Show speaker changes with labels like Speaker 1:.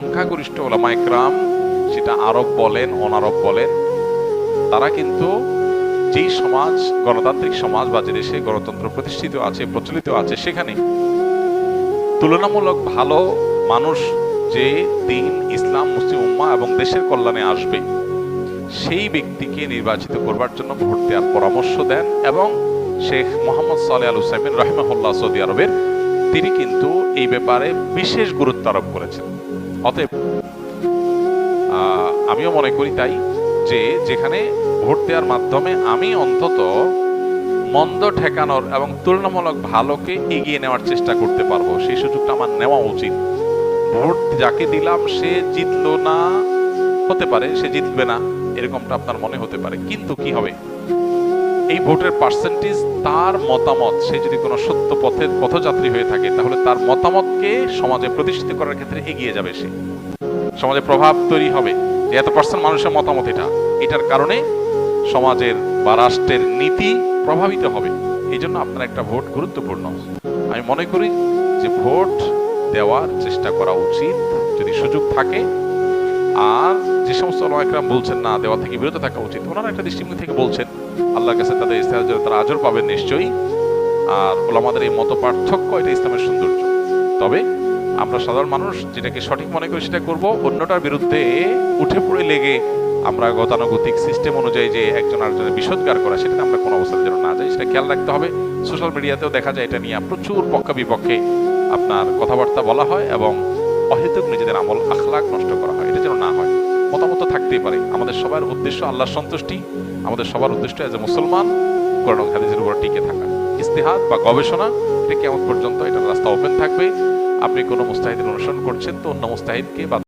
Speaker 1: সংখ্যাগরিষ্ঠ ওলামা ইকরাম, সেটা আরব বলেন অনারব বলেন, তারা কিন্তু যেই সমাজ, গণতান্ত্রিক সমাজ বা যে দেশে গণতন্ত্র প্রতিষ্ঠিত আছে, প্রচলিত আছে, সেখানে তুলনামূলক ভালো মানুষ যে দিন, ইসলাম, মুসলিম উম্মাহ এবং দেশের কল্যাণে আসবে, সেই ব্যক্তিকে নির্বাচিত করবার জন্য ভোট দেওয়ার পরামর্শ দেন। এবং শেখ মোহাম্মদ সালেহ আল উসাইমিন রাহিমাহুল্লাহ, সৌদি আরবের, তিনি কিন্তু এই ব্যাপারে বিশেষ গুরুত্ব আরোপ করেছেন। অতএব আমিও মনে করি তাই, যে যেখানে ভোট দেওয়ার মাধ্যমে আমি অন্তত মন্দ ঠেকানোর এবং তুলনামূলক ভালোকে এগিয়ে নেওয়ার চেষ্টা করতে পারবো, সেই সুযোগটা আমার নেওয়া উচিত। ভোট যাকে দিলাম সে জিতলো না, হতে পারে সে জিতবে না, এরকমটা আপনার মনে হতে পারে, কিন্তু কি হবে, এই ভোটের পার্সেন্টেজ, তার মতামত, সে যদি কোনো সত্য পথের পথযাত্রী হয়ে থাকে, তাহলে তার মতামতকে সমাজে প্রতিষ্ঠিত করার ক্ষেত্রে এগিয়ে যাবে, সে সমাজে প্রভাব তৈরি হবে যে এত পার্সেন্ট মানুষের মতামত এটার কারণে সমাজের বা রাষ্ট্রের নীতি প্রভাবিত হবে। এই জন্য আপনার একটা ভোট গুরুত্বপূর্ণ। আমি মনে করি যে ভোট দেওয়ার চেষ্টা করা উচিত যদি সুযোগ থাকে। আর যে সমস্ত ওলামা ইকরাম বলছেন না, দেওয়া থেকে বিরত থাকা উচিত, ওনারা একটা দৃষ্টিভঙ্গি থেকে বলছেন, আল্লাহর কাছে তাদের ইস্তেহার তারা আজর পাবেন নিশ্চয়ই। আর ওলামাদের এই মত পার্থক্য, এটা ইসলামের সৌন্দর্য। তবে আমরা সাধারণ মানুষ যেটাকে সঠিক মনে করি সেটা করব, অন্যটার বিরুদ্ধে উঠে পড়ে লেগে আমরা গতানুগতিক সিস্টেম অনুযায়ী যে একজন আরেকজনের বিষোদ্গার করা, সেটা আমরা কোনো অবস্থায় যেন না যাই, সেটা খেয়াল রাখতে হবে। সোশ্যাল মিডিয়াতেও দেখা যায় এটা নিয়ে প্রচুর পক্ষ বিপক্ষে আপনার কথাবার্তা বলা হয় এবং অহেতুক নিজেদের আমল আখলাক নষ্ট করা হয়, এটা যেন না হয়। মতামত থাকতেই পারে, আমাদের সবার উদ্দেশ্য আল্লাহর সন্তুষ্টি, আমাদের সবার উদ্দেশ্য এজ এ মুসলমান কোরআন ও হাদিসের উপর টিকে থাকা। ইস্তেহাদ বা গবেষণা, এটা কিয়ামত পর্যন্ত এটার রাস্তা ওপেন থাকবে। আপনি কোনো মুস্তাহিদের অনুসরণ করছেন তো অন্য মুস্তাহিদকে বা